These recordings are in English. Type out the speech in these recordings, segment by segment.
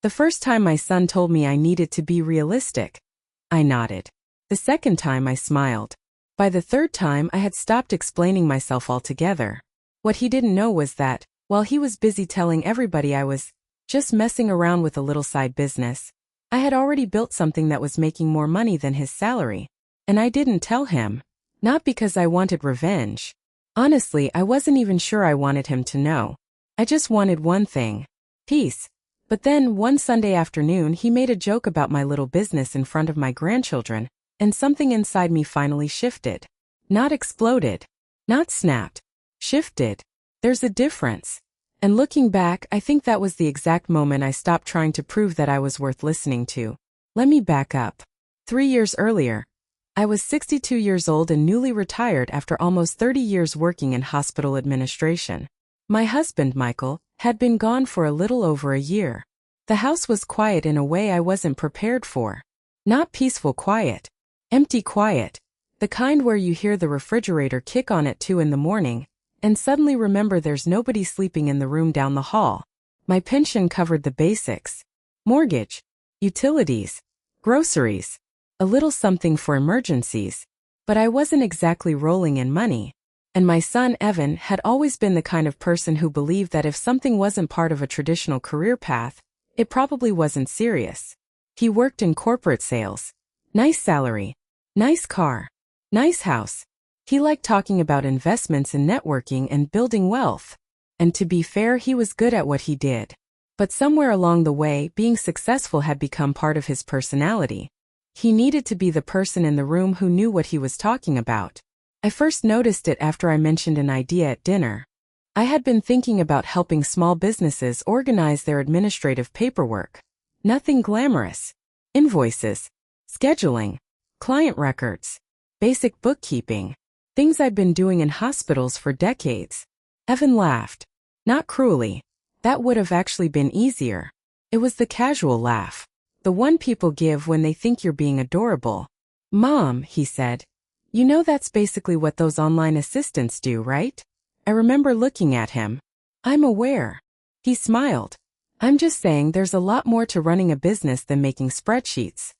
The first time my son told me I needed to be realistic, I nodded. The second time I smiled. By the third time I had stopped explaining myself altogether. What he didn't know was that, while he was busy telling everybody I was just messing around with a little side business, I had already built something that was making more money than his salary. And I didn't tell him. Not because I wanted revenge. Honestly, I wasn't even sure I wanted him to know. I just wanted one thing. Peace. But then, one Sunday afternoon, he made a joke about my little business in front of my grandchildren, and something inside me finally shifted. Not exploded. Not snapped. Shifted. There's a difference. And looking back, I think that was the exact moment I stopped trying to prove that I was worth listening to. Let me back up. 3 years earlier, I was 62 years old and newly retired after almost 30 years working in hospital administration. My husband, Michael, had been gone for a little over a year. The house was quiet in a way I wasn't prepared for. Not peaceful quiet. Empty quiet. The kind where you hear the refrigerator kick on at 2 in the morning, and suddenly remember there's nobody sleeping in the room down the hall. My pension covered the basics. Mortgage. Utilities. Groceries. A little something for emergencies. But I wasn't exactly rolling in money. And my son Evan had always been the kind of person who believed that if something wasn't part of a traditional career path, it probably wasn't serious. He worked in corporate sales. Nice salary. Nice car. Nice house. He liked talking about investments and networking and building wealth. And to be fair, he was good at what he did. But somewhere along the way, being successful had become part of his personality. He needed to be the person in the room who knew what he was talking about. I first noticed it after I mentioned an idea at dinner. I had been thinking about helping small businesses organize their administrative paperwork. Nothing glamorous. Invoices. Scheduling. Client records. Basic bookkeeping. Things I'd been doing in hospitals for decades. Evan laughed. Not cruelly. That would have actually been easier. It was the casual laugh. The one people give when they think you're being adorable. Mom, he said. You know that's basically what those online assistants do, right? I remember looking at him. I'm aware. He smiled. I'm just saying there's a lot more to running a business than making spreadsheets.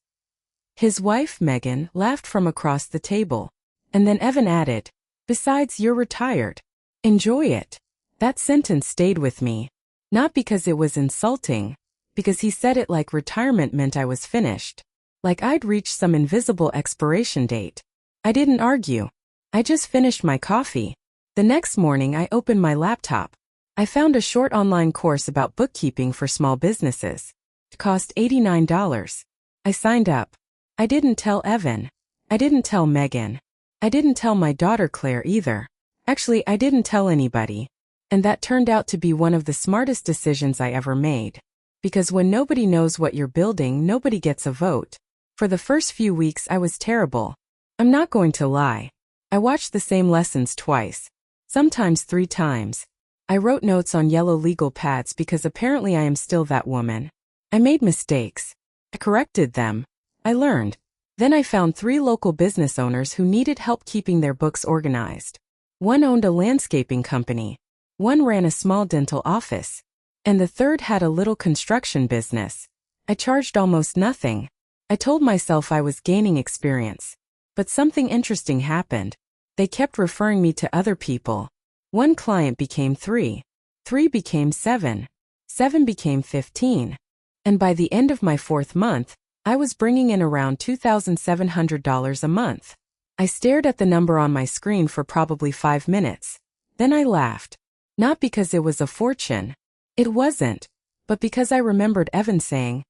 His wife, Megan, laughed from across the table. And then Evan added, besides, you're retired. Enjoy it. That sentence stayed with me. Not because it was insulting, because he said it like retirement meant I was finished. Like I'd reached some invisible expiration date. I didn't argue. I just finished my coffee. The next morning I opened my laptop. I found a short online course about bookkeeping for small businesses. It cost $89. I signed up. I didn't tell Evan. I didn't tell Megan. I didn't tell my daughter Claire either. Actually, I didn't tell anybody. And that turned out to be one of the smartest decisions I ever made. Because when nobody knows what you're building, nobody gets a vote. For the first few weeks I was terrible. I'm not going to lie. I watched the same lessons twice. Sometimes 3 times. I wrote notes on yellow legal pads because apparently I am still that woman. I made mistakes. I corrected them. I learned. Then I found 3 local business owners who needed help keeping their books organized. One owned a landscaping company. One ran a small dental office. And the third had a little construction business. I charged almost nothing. I told myself I was gaining experience. But something interesting happened. They kept referring me to other people. 1 client became 3. 3 became 7. 7 became 15. And by the end of my 4th month, I was bringing in around $2,700 a month. I stared at the number on my screen for probably 5 minutes. Then I laughed. Not because it was a fortune. It wasn't. But because I remembered Evan saying,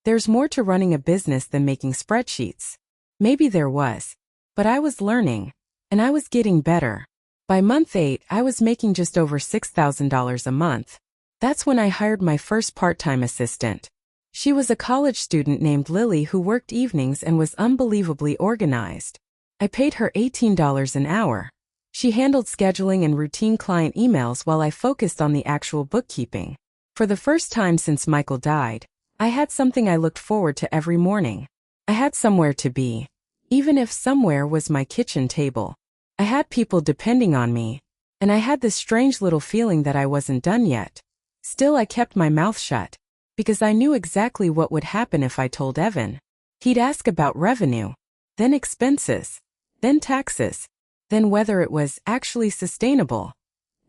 there's more to running a business than making spreadsheets. Maybe there was. But I was learning. And I was getting better. By month 8, I was making just over $6,000 a month. That's when I hired my first part-time assistant. She was a college student named Lily who worked evenings and was unbelievably organized. I paid her $18 an hour. She handled scheduling and routine client emails while I focused on the actual bookkeeping. For the first time since Michael died, I had something I looked forward to every morning. I had somewhere to be. Even if somewhere was my kitchen table. I had people depending on me. And I had this strange little feeling that I wasn't done yet. Still, I kept my mouth shut. because I knew exactly what would happen if I told Evan. He'd ask about revenue, then expenses, then taxes, then whether it was actually sustainable.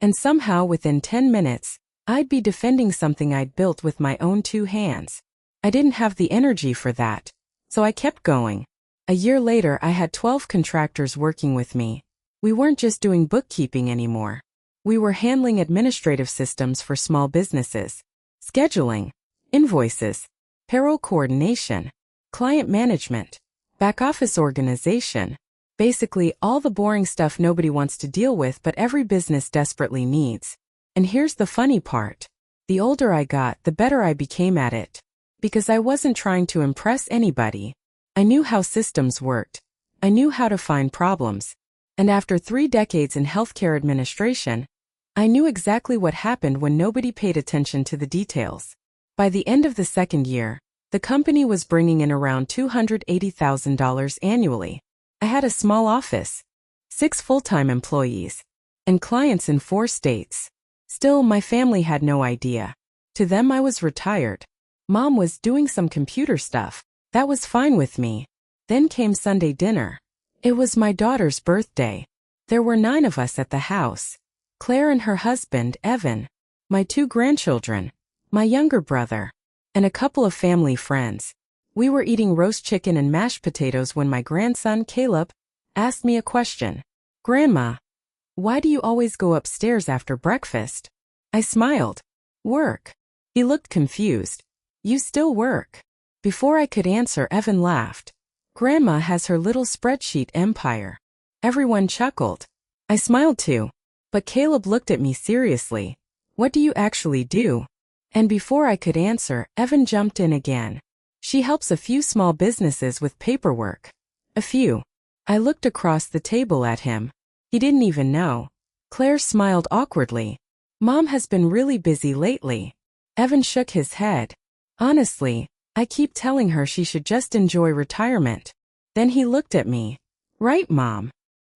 And somehow within 10 minutes, I'd be defending something I'd built with my own 2 hands. I didn't have the energy for that, so I kept going. A year later, I had 12 contractors working with me. We weren't just doing bookkeeping anymore. We were handling administrative systems for small businesses, scheduling, invoices, payroll coordination, client management, back office organization. Basically, all the boring stuff nobody wants to deal with but every business desperately needs. And here's the funny part. The older I got, the better I became at it. Because I wasn't trying to impress anybody. I knew how systems worked. I knew how to find problems. And after 3 decades in healthcare administration, I knew exactly what happened when nobody paid attention to the details. By the end of the 2nd year, the company was bringing in around $280,000 annually. I had a small office, 6 full-time employees, and clients in 4 states. Still, my family had no idea. To them, I was retired. Mom was doing some computer stuff. That was fine with me. Then came Sunday dinner. It was my daughter's birthday. There were 9 of us at the house. Claire and her husband, Evan, my 2 grandchildren, my younger brother, and a couple of family friends. We were eating roast chicken and mashed potatoes when my grandson, Caleb, asked me a question. "Grandma, why do you always go upstairs after breakfast?" I smiled. "Work." He looked confused. "You still work?" Before I could answer, Evan laughed. "Grandma has her little spreadsheet empire." Everyone chuckled. I smiled too. But Caleb looked at me seriously. "What do you actually do?" And before I could answer, Evan jumped in again. "She helps a few small businesses with paperwork." A few. I looked across the table at him. He didn't even know. Claire smiled awkwardly. "Mom has been really busy lately." Evan shook his head. "Honestly, I keep telling her she should just enjoy retirement." Then he looked at me. "Right, Mom?"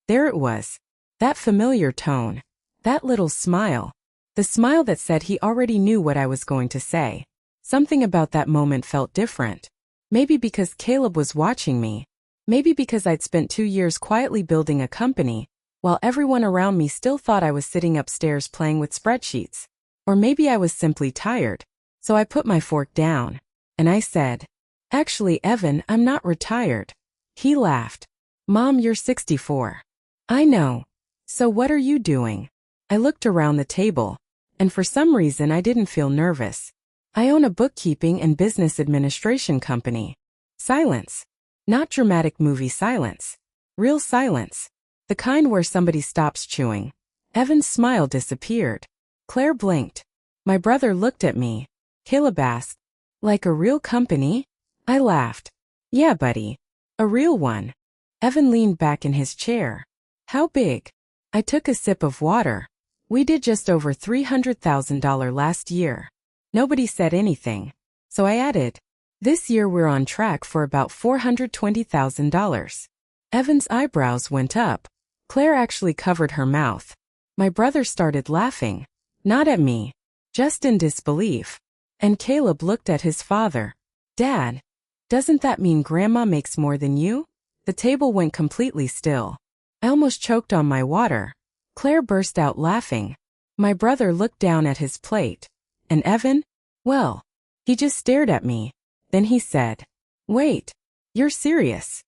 There it was. That familiar tone. That little smile. The smile that said he already knew what I was going to say. Something about that moment felt different. Maybe because Caleb was watching me. Maybe because I'd spent 2 years quietly building a company, while everyone around me still thought I was sitting upstairs playing with spreadsheets. Or maybe I was simply tired. So I put my fork down. And I said, "Actually, Evan, I'm not retired." He laughed. "Mom, you're 64. "I know. So what are you doing?" I looked around the table. And for some reason I didn't feel nervous. "I own a bookkeeping and business administration company." Silence. Not dramatic movie silence. Real silence. The kind where somebody stops chewing. Evan's smile disappeared. Claire blinked. My brother looked at me. Caleb asked, "Like a real company?" I laughed. "Yeah, buddy. A real one." Evan leaned back in his chair. "How big?" I took a sip of water. "We did just over $300,000 last year." Nobody said anything. So I added, "This year we're on track for about $420,000. Evan's eyebrows went up. Claire actually covered her mouth. My brother started laughing. Not at me. Just in disbelief. And Caleb looked at his father. "Dad, doesn't that mean Grandma makes more than you?" The table went completely still. I almost choked on my water. Claire burst out laughing. My brother looked down at his plate. And Evan? Well, he just stared at me. Then he said, "Wait, you're serious?"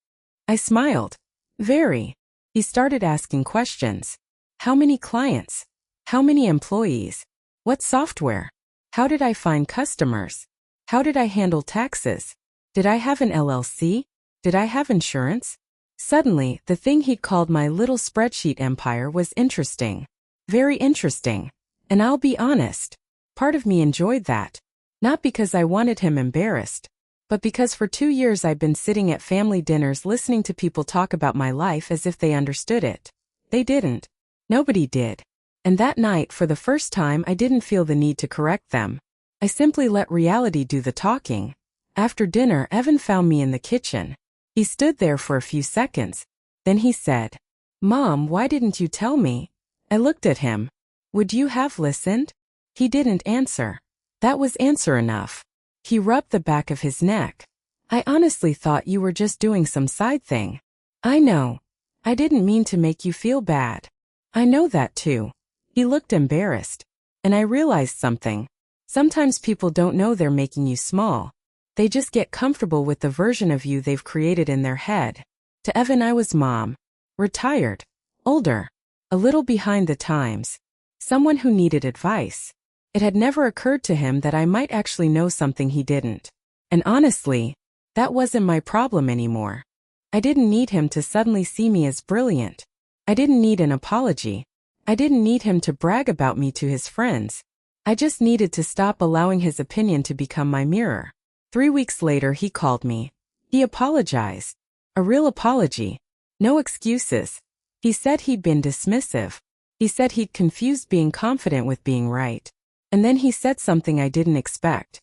I smiled. "Very." He started asking questions. How many clients? How many employees? What software? How did I find customers? How did I handle taxes? Did I have an LLC? Did I have insurance? Suddenly, the thing he'd called my little spreadsheet empire was interesting. Very interesting. And I'll be honest, part of me enjoyed that. Not because I wanted him embarrassed, but because for 2 years I'd been sitting at family dinners listening to people talk about my life as if they understood it. They didn't. Nobody did. And that night, for the first time, I didn't feel the need to correct them. I simply let reality do the talking. After dinner, Evan found me in the kitchen. He stood there for a few seconds. Then he said, "Mom, why didn't you tell me?" I looked at him. "Would you have listened?" He didn't answer. That was answer enough. He rubbed the back of his neck. I honestly thought you were just doing some side thing. I know. I didn't mean to make you feel bad. I know that too. He looked embarrassed. And I realized something. Sometimes people don't know they're making you small. They just get comfortable with the version of you they've created in their head. To Evan, I was mom. Retired. Older. A little behind the times. Someone who needed advice. It had never occurred to him that I might actually know something he didn't. And honestly, that wasn't my problem anymore. I didn't need him to suddenly see me as brilliant. I didn't need an apology. I didn't need him to brag about me to his friends. I just needed to stop allowing his opinion to become my mirror. 3 weeks later, he called me. He apologized. A real apology. No excuses. He said he'd been dismissive. He said he'd confused being confident with being right. And then he said something I didn't expect.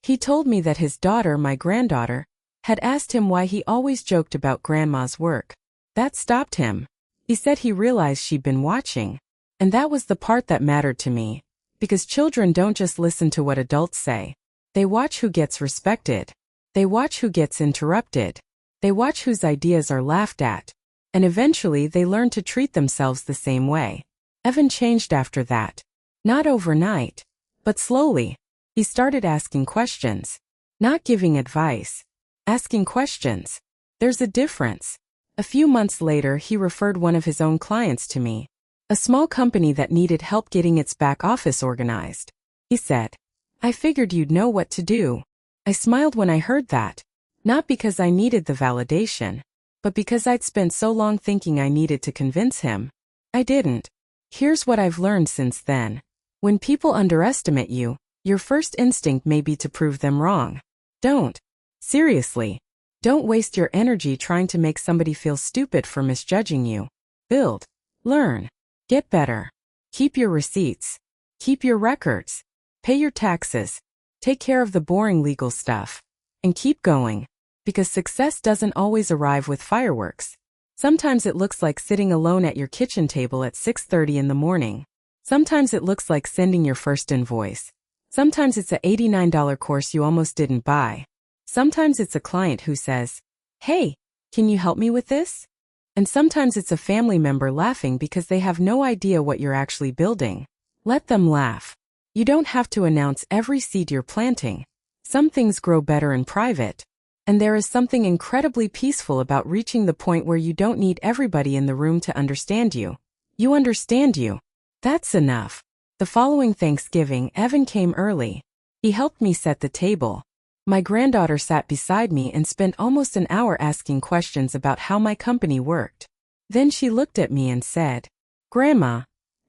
He told me that his daughter, my granddaughter, had asked him why he always joked about grandma's work. That stopped him. He said he realized she'd been watching. And that was the part that mattered to me. Because children don't just listen to what adults say. They watch who gets respected. They watch who gets interrupted. They watch whose ideas are laughed at. And eventually they learn to treat themselves the same way. Evan changed after that. Not overnight. But slowly. He started asking questions. Not giving advice. Asking questions. There's a difference. A few months later, he referred one of his own clients to me. A small company that needed help getting its back office organized. He said, I figured you'd know what to do. I smiled when I heard that. Not because I needed the validation, but because I'd spent so long thinking I needed to convince him. I didn't. Here's what I've learned since then. When people underestimate you, your first instinct may be to prove them wrong. Don't. Seriously. Don't waste your energy trying to make somebody feel stupid for misjudging you. Build. Learn. Get better. Keep your receipts. Keep your records. Pay your taxes. Take care of the boring legal stuff. And keep going. Because success doesn't always arrive with fireworks. Sometimes it looks like sitting alone at your kitchen table at 6:30 in the morning. Sometimes it looks like sending your first invoice. Sometimes it's a $89 course you almost didn't buy. Sometimes it's a client who says, hey, can you help me with this? And sometimes it's a family member laughing because they have no idea what you're actually building. Let them laugh. You don't have to announce every seed you're planting. Some things grow better in private. And there is something incredibly peaceful about reaching the point where you don't need everybody in the room to understand you. You understand you. That's enough. The following Thanksgiving, Evan came early. He helped me set the table. My granddaughter sat beside me and spent almost an hour asking questions about how my company worked. Then she looked at me and said, Grandma,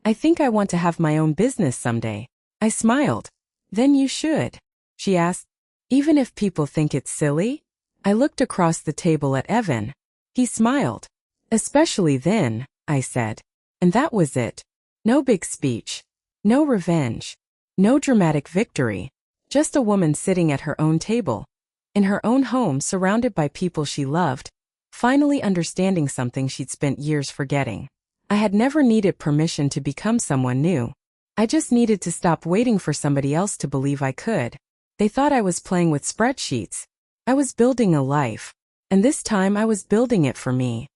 I think I want to have my own business someday. I smiled. Then you should. She asked, even if people think it's silly? I looked across the table at Evan. He smiled. Especially then, I said. And that was it. No big speech. No revenge. No dramatic victory. Just a woman sitting at her own table. In her own home, surrounded by people she loved. Finally understanding something she'd spent years forgetting. I had never needed permission to become someone new. I just needed to stop waiting for somebody else to believe I could. They thought I was playing with spreadsheets. I was building a life. And this time I was building it for me.